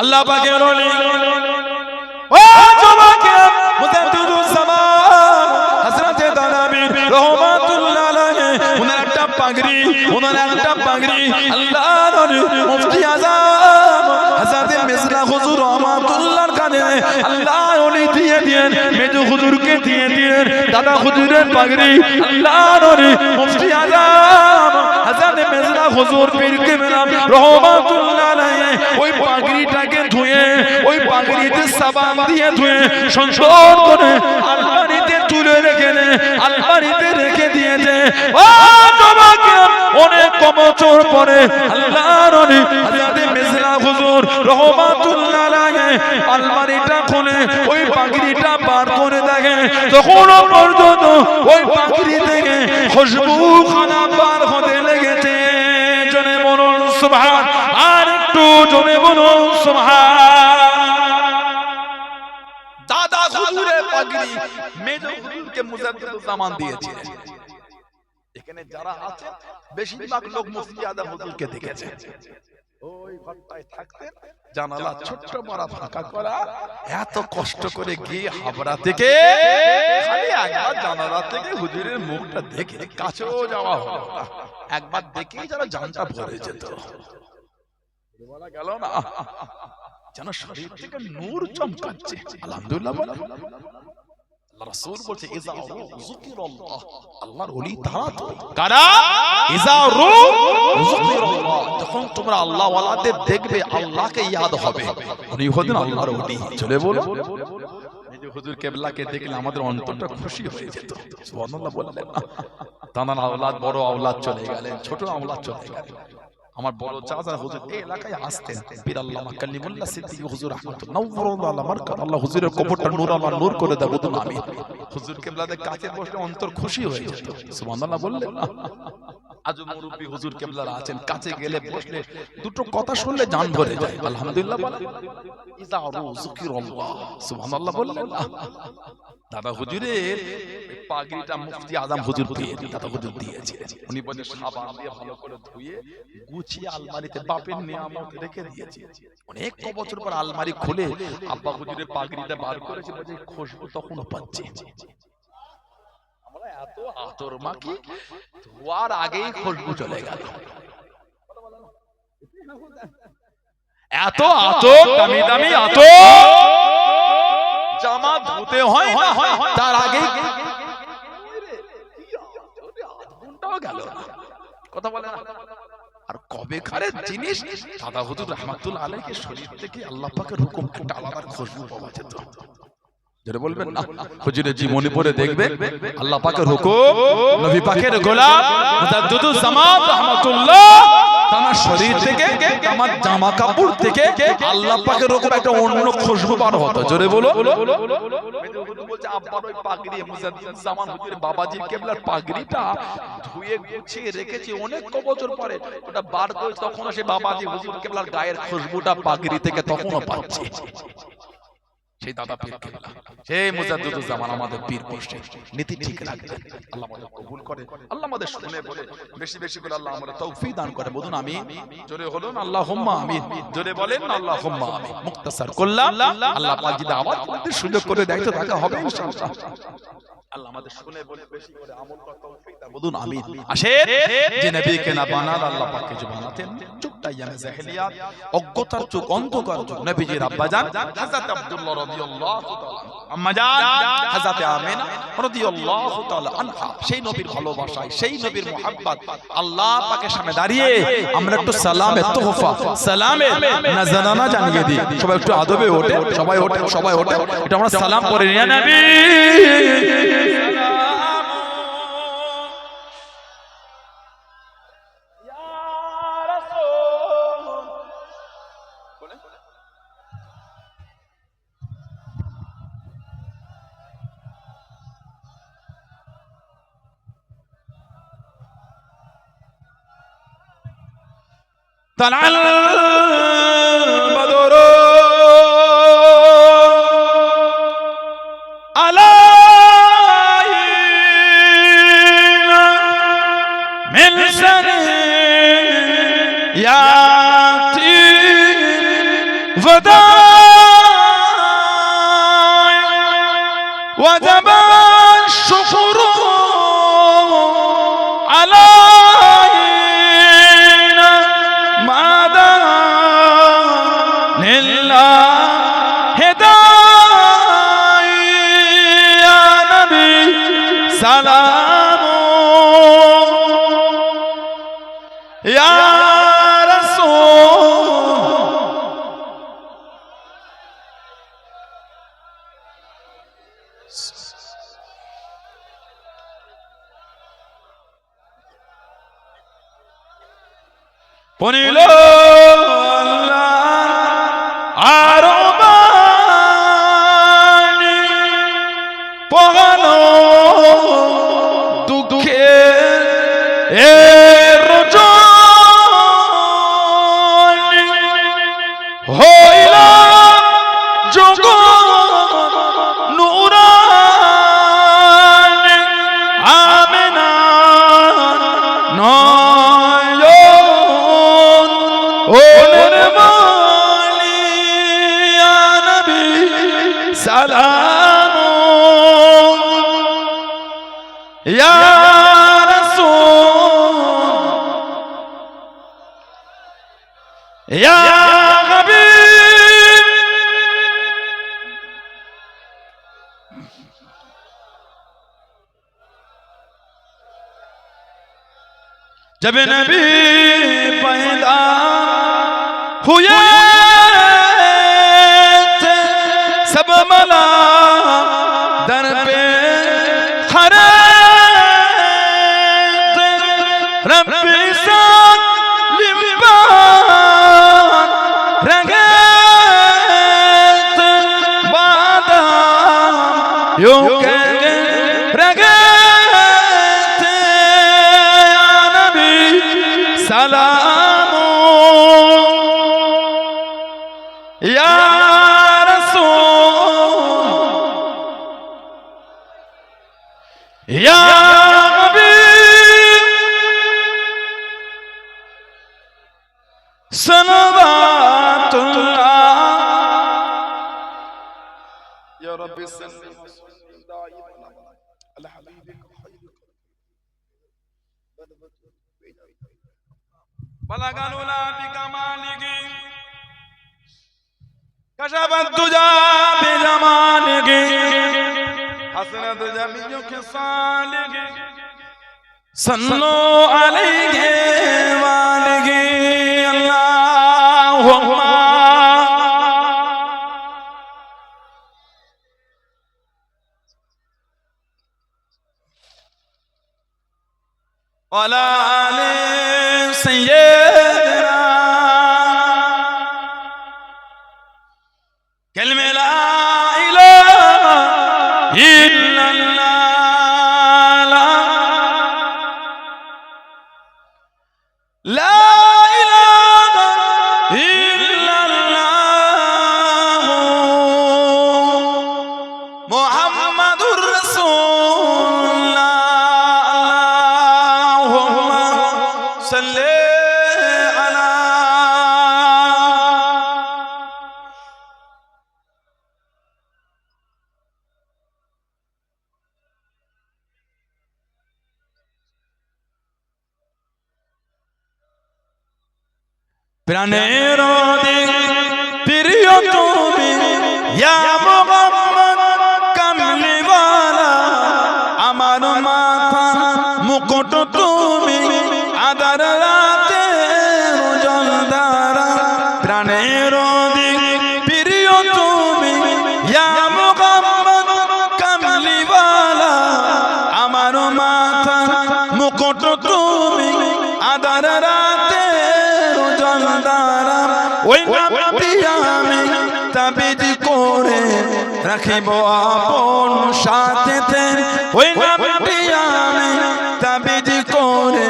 আল্লাহ পাকের ওলি ও জমাকে মুজাদ্দিদুস জামান হযরত দানাবী রাহমাতুল্লাহ আলাইহি ওনার একটা পাগড়ি আল্লাহর ওলি মুফতি আযম হযরত মিসলা হুজুর রাহমাতুল্লাহর কানে আল্লাহ ওলি দিয়ে দিয়েন মেজু হুজুরকে দিয়ে দিয়েন দাদা হুজুরের পাগড়ি আল্লাহর ওলি মুফতি আযম হযরত মিসলা হুজুর পীর কেবলা রাহমাতুল্লাহ আলাইহি ওই পাগড়িটাকে ধুয়ে ওই পাগড়িতে সাবান দিয়ে ধুয়ে সুন্দর করে আলমারিতে তুলে আলমারিতে রেখে দিয়েছে। ও তোমাকে অনেক বছর পরে আল্লাহর ওলি হযরত মিসলা হুজুর রাহমাতুল্লাহ আলাইহি আলমারিটা খুলে ওই পাগড়িটা বার করে দেখে তখন পর্যন্ত ওই পাগড়ি থেকে খুশবু খানা বার হতে লেগেছে। জনে বলুন সুবহান, আর একটু জনে বলুন সুবহান। দাদা হুজুরের পাগড়ি মেজো হুজুরকে মুজাদ্দিদুস জামান দিয়েছে। এখানে যারা আছে বেশিরভাগ লোক মুফতি আযম হুজুরকে দেখেছে। ওই ঘরটায় থাকতেন, জানালা ছোট্ট বড় ফাঁকা করা, এত কষ্ট করে গিয়ে হাবড়া থেকে খালি একবার জানালা থেকে হুজুরের মুখটা দেখে কাছেও যাওয়া হলো না, একবার দেখেই যারা জানটা ভরে যেত। বলা গেল না যেন শরীর থেকে নূর চমকাচ্ছে। আলহামদুলিল্লাহ বলে আল্লাহ রাসূল বলছে ইযা যুকিরাল্লাহ, আল্লাহর ওলি তারা তো কারা ইযা যুকিরাল্লাহ, যখন তোমরা আল্লাহ ওয়ালাদের দেখবে আল্লাহকে ইয়াদ হবে, উনি হলেন আল্লাহর ওলি। চলে বলো এই যে হুজুর কিবলাকে দেখলে আমাদের অন্তরটা খুশি হয়ে যেত। সুবহানাল্লাহ বললেন না? তানার আওলাদ বড় আওলাদ চলে গেলেন, ছোট আওলাদ চলে গেলেন। আমার বড় চাচা হুজুর এই এলাকায় আসতেন, পীর আল্লামা কালিমুল্লাহ সিদ্দিকী হুজুর রাহমাতুল্লাহ নওয়ারুল্লাহ আলা মারকাত, আল্লাহ হুজুরের কবরটা নূর আল্লাহ নূর করে দেব। বলুন আমিন। হুজুর কিবলাদের কাছে বসলে অন্তর খুশি হয়ে যেত। সুবহানাল্লাহ বললেন না? আজ মুরব্বি হুজুর কিবলারা আছেন, কাছে গেলে বসলে দুটো কথা শুনলে জান ভরে যায়। আলহামদুলিল্লাহ বলেন ইযা যুকিরাল্লাহ, সুবহানাল্লাহ বললেন না? দাদা হুজুরের পাগড়িটা মুফতি আযম হুজুর পেয়ে দাদা হুজুর দিয়েছিলেন। উনি বলেন সাবান দিয়ে ভালো করে ধুয়ে গুছিয়ে আলমারিতে বাপের নিয়ামত রেখে দিয়েছে। অনেক বছর পর আলমারি খুলে আব্বা হুজুরের পাগড়িটা বার করেছে, বলে খুশবু তখনও পাচ্ছে। আমরা এত আতর মাখি, ধোয়ার আগেই খুশবু চলে গেল। এত আতর, দামি দামি আতর, জামা ধুতে হয় না তার আগে গেল কথা বলে না। আর কবে খারের জিনিস দাদা হুজুর রাহমাতুল্লাহ আলাইহি শরীর থেকে আল্লাহ পাকের হুকুম একটা আলাদা খুশবু পাওয়া যেত। যেটা বলবেন না হুজুরের জীবনী পড়ে দেখবেন আল্লাহ পাকের হুকুম, নবী পাকের গোলাম মুজাদ্দিদুস জামান রাহমাতুল্লাহ তার শরীর থেকে, আমার জামা কাপড় থেকে আল্লাহ পাকের হুকুম একটা অন্য খুশবু বার হতো। জোরে বলো। বলছে আব্বার ওই পাগড়ি মুজাদ্দিদুস জামান হুজুরের বাবাজি কিবলার পাগড়িটা ধুয়ে গুছিয়ে রেখেছি অনেক বছর পরে, ওটা বার করে তখন সে বাবাজি হুজুর কিবলার গায়ের খুশবুটা পাগড়ি থেকে তখনও পাচ্ছে। সেই দাদা পীর কিবলা, সেই মুজাদ্দিদুস জামান আমাদের পীর মুর্শিদ, নীতি ঠিক রাখবেন। আল্লাহ আমাদের কবুল করে, আল্লাহ আমাদের শুনে বলে বেশি বেশি করে আল্লাহ আমাদের তৌফিক দান করে। বলুন আমিন। জোরে বলুন আল্লাহুম্মা আমিন। জোরে বলেন আল্লাহুম্মা আমিন। মুক্তাসার করলাম, আল্লাহ পাক যদি আওয়াজ করতে সুযোগ করে দেয় তো দেখা হবে ইনশাআল্লাহ। আল্লাহ আমাদের শুনে বলে বেশি করে আমল করার তৌফিক দান। বলুন আমিন। আসেন যে নবীকে না বানাল আল্লাহ পাককে যে বানাতেন, যুগটা ইয়ামে জাহেলিয়াত, অজ্ঞতার যুগ, অন্ধকার যুগ। নবীজির আব্বাজান হযরত আব্দুল্লাহ রাদিয়াল্লাহু তাআলা, আম্মাজান হযরত আমিনা রাদিয়াল্লাহু তাআলা আনহা, সেই নবীর ভালোবাসায়, সেই নবীর মুহাব্বত আল্লাহ পাকের সামনে দাঁড়িয়ে আমরা একটু সালামে তোহফা, সালামে নাজরানা জানিয়ে দিই। সবাই একটু আদবে ওঠে, সবাই ওঠে, সবাই ওঠে, এটা আমরা সালাম পড়ে ইয়া নবী طلع البدر علينا من سنياتي খোদা ওয়াজাব শুকর আলাইনা মাদা লিল্লাহ হেদায় ইয়া নবী সালাম ইয়া পনিল আরবানি পগানো দুঃখের রজনী হইলা জগৎ নুরানি আমেনা সালাম ইয়া রাসূল ইয়া হাবিব जब नबी पैदा हुए सब मला दर पे खड़े रब्बी लिम्बान रंगे बादाम यूं कहे रंगे या नबी सलाम या या हबीब सलवातुल्लाह या रब्बी सल्लि व सल्लिम दाइमन अला हबीबिक बलगल उला बिकमालिही कशफत तुजा बिजमालिही हसनत जमीओ के सालिही सल्लो अलैहि वालिही अल्लाहुम्मा वला आले सय्यदना कलमे ला इलाहा इल्लल्लाह ला इलाहा इल्लल्लाह मुहम्मदुर रसूलुल्लाह अल्लाहुम्मा सल्ली अला প্রাণের প্রিয় তুমি ইয়া মুহাম্মদ কামলিওয়ালা আমার মাথা মুকুট তুমি আদার রাতে জলদারা প্রাণের প্রিয় তুমি ইয়া মুহাম্মদ কামলিওয়ালা আমার মাথা মুকুট তুমি আদার রাতে ওই নামটি আমি তাবিজ করে রাখিব আপন সাথেতে ওই নামটি আমি তাবিজ করে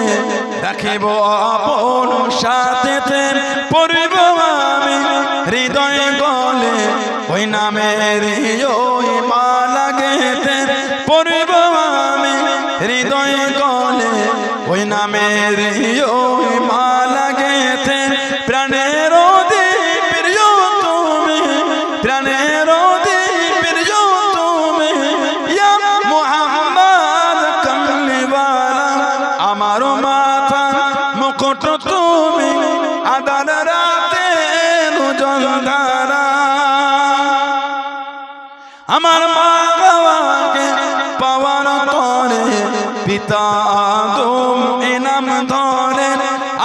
রাখিব আপন সাথেতে পড়িব আমি হৃদয় গলে ওই নামের ওই মালা গেতে পড়িব আমি হৃদয় গলে ওই নামের ওই মালা গেতে প্রাণের প্রিয় তুমি প্রাণের প্রিয় তুমি ইয়া মুহাম্মদ কামলিওয়ালা আমার মাথা মুকুট তুমি আদার রাতে জলধারা আমার মা বাবাকে পাওয়ার তরে পিতা আদম ইনাম ধরে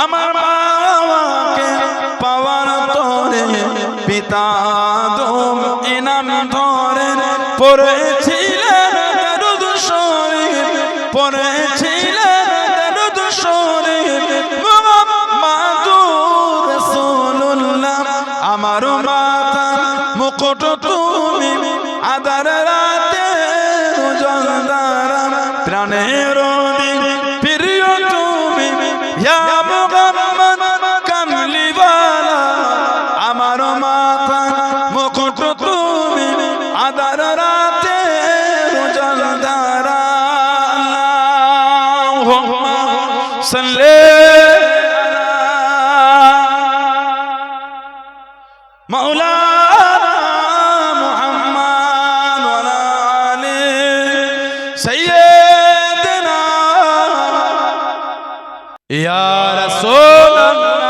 আমার মা বাবাকে পাওয়ার তরে পিতা আদম ইনাম ধরে পড়েছিলেন দরুদ শরীফ পড়েছিলেন দরুদ শরীফ মুহাম্মাদুর রাসূলুল্লাহ আমার মাথা মুকুট তুমি আদার রাতে জলধারা প্রাণের প্রিয় তুমি ইয়া মুহাম্মদ কামলিওয়ালা আমার মাথা মুকুট তুমি আদার রাতে জলধারা আল্লাহুম্মা সাল্লি আলা মাওলানা या रसूल अल्लाह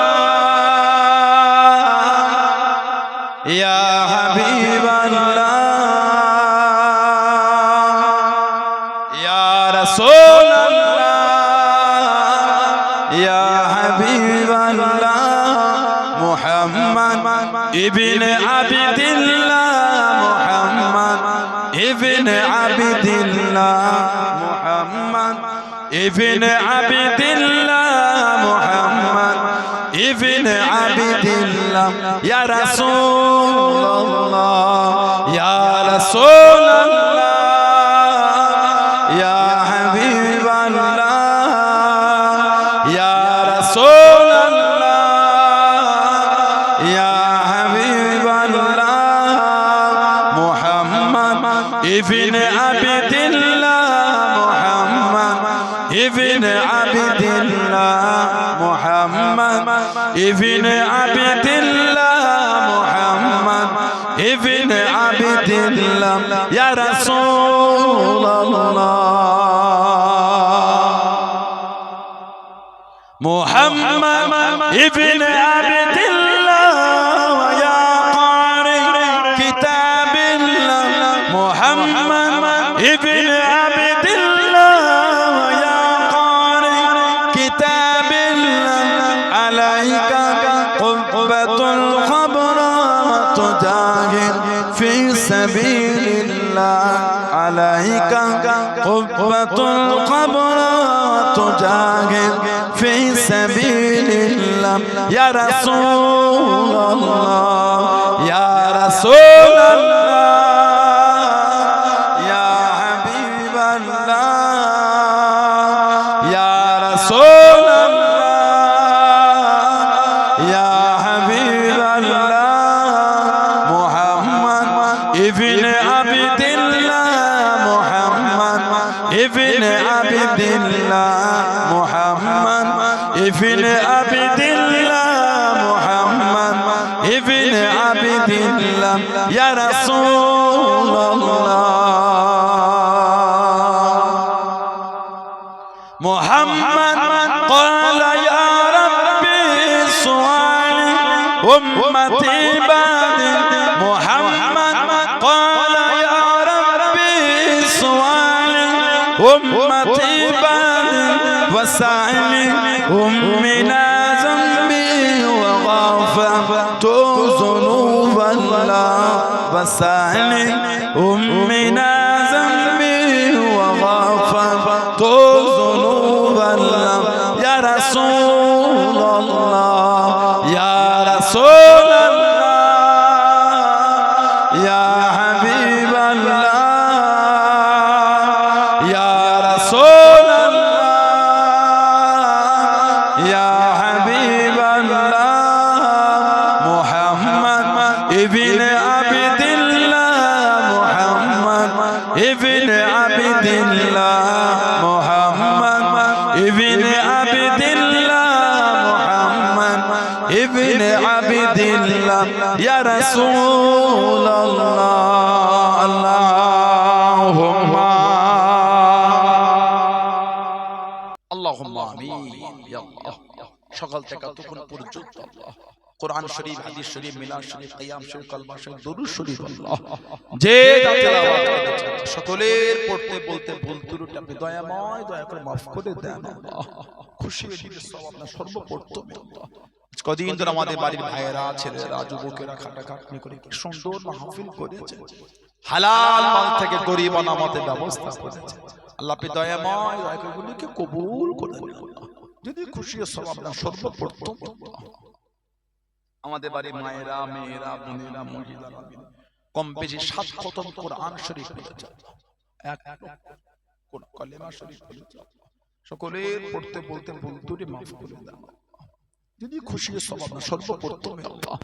या हबीब अल्लाह या रसूल अल्लाह या हबीब अल्लाह मुहम्मद इब्न अब्दिल्लाह मुहम्मद इब्न अब्दिल्लाह मुहम्मद इब्न अब्दिल्लाह मुहम्मद इब्न अब्दिल्लाह या रसूल अल्लाह या रसूल अल्लाह या हबीब अल्लाह या रसूल अल्लाह या हबीब अल्लाह मुहम्मद इब्न अब्दिल्लाह मुहम्मद इब्न अब्दिल्लाह मुहम्मद इब्न अब्दिल्लाह मुहम्मद इब्न अब्दिल्लाह या रसूल अल्लाह मुहम्मद इब्न अब्दिल्लाह या कारी किताबिल्लाह मुहम्मद इब्न अब्दिल्लाह या कारी किताबिल्लाह अलैका क़ुब्बतुल ख़बरा तुजाहिद फी सबीलिल्लाह अलैका क़ुब्बतुल ख़बरा तुजाहिद फी सबीलिल्लाह या रसूल अल्लाह या रसूल अल्लाह या हबीब अल्लाह या रसूल अल्लाह या हबीब अल्लाह मुहम्मद इब्न अब्दिल्लाह मुहम्मद इब्न अब्दिल्लाह मुहम्मद इब्न अब्दिल्लाह मुहम्मद इब्न अब्दिल्लाह या रसूल अल्लाह मुहम्मद क़ाल या रब्बी सुआली उम्मती बादी मुहम्मद क़ाल या रब्बी सुआली उम्मती बादी वसाइली उम्मिना ज़ंबी वग़फ़रतु ज़ुनूब अल्लाह वसाइली उम्मिना ज़ंबी वग़फ़रतु ज़ुनूब अल्लाह या रसूल अल्लाह या रसूल अल्लाह या हबीब अल्लाह या रसूल अल्लाह या हबीब अल्लाह मुहम्मद इब्न अब्दिल्लाह मुहम्मद इब्न अब्दिल्लाह मुहम्मद इब्न अब्दिल्लाह मुहम्मद इब्न अब्दिल्लाह या रसूल সকাল থেকে তখন পর্যন্ত আল্লাহ কোরআন শরীফ, হাদিস শরীফ, মিলাদ শরীফ, কিয়াম শরীফ, কালমা শরীফ, দরুদ শরীফ আল্লাহ যে তেলাওয়াত করেছে সকলের পড়তে বলতে ভুল ত্রুটি আপনি দয়াময় দয়া করে maaf করে দেন আল্লাহ। খুশি হয়ে দিলে সব আপনার সর্বপ্রথমে আল্লাহ। কদিন ধরে আমাদের বাড়ির ভাইয়েরা, ছেলেরা, যুবকেরা খাটাখাটনি করে কি সুন্দর মাহফিল করেছে, হালাল মাল থেকে গরিব আমাদের ব্যবস্থা করেছে আল্লাহ। আপনি দয়াময় দয়া করে গুলিকে কবুল করে নেন আল্লাহ। যদি খুশি হয়ে সব আপনার সর্বপ্রথম আমাদের বাড়ির মায়েরা, মেয়েরা, বোনেরা, মহিলারা কম বেশি 7 খতম কোরআন শরীফ পড়েছে, এক কালেমা শরীফ পড়েছে। সকলের পড়তে বলতে ভুল ত্রুটি maaf করে দাও যদি খুশি হয়ে সব আপনার সর্বপ্রথমে আল্লাহ।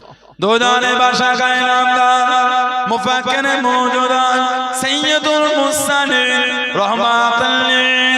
দুজানে বাশা গায়ে নামদার মুফাক্কির মওজুদাত সাইয়্যিদুল মুরসালিন রাহমাতাল লিল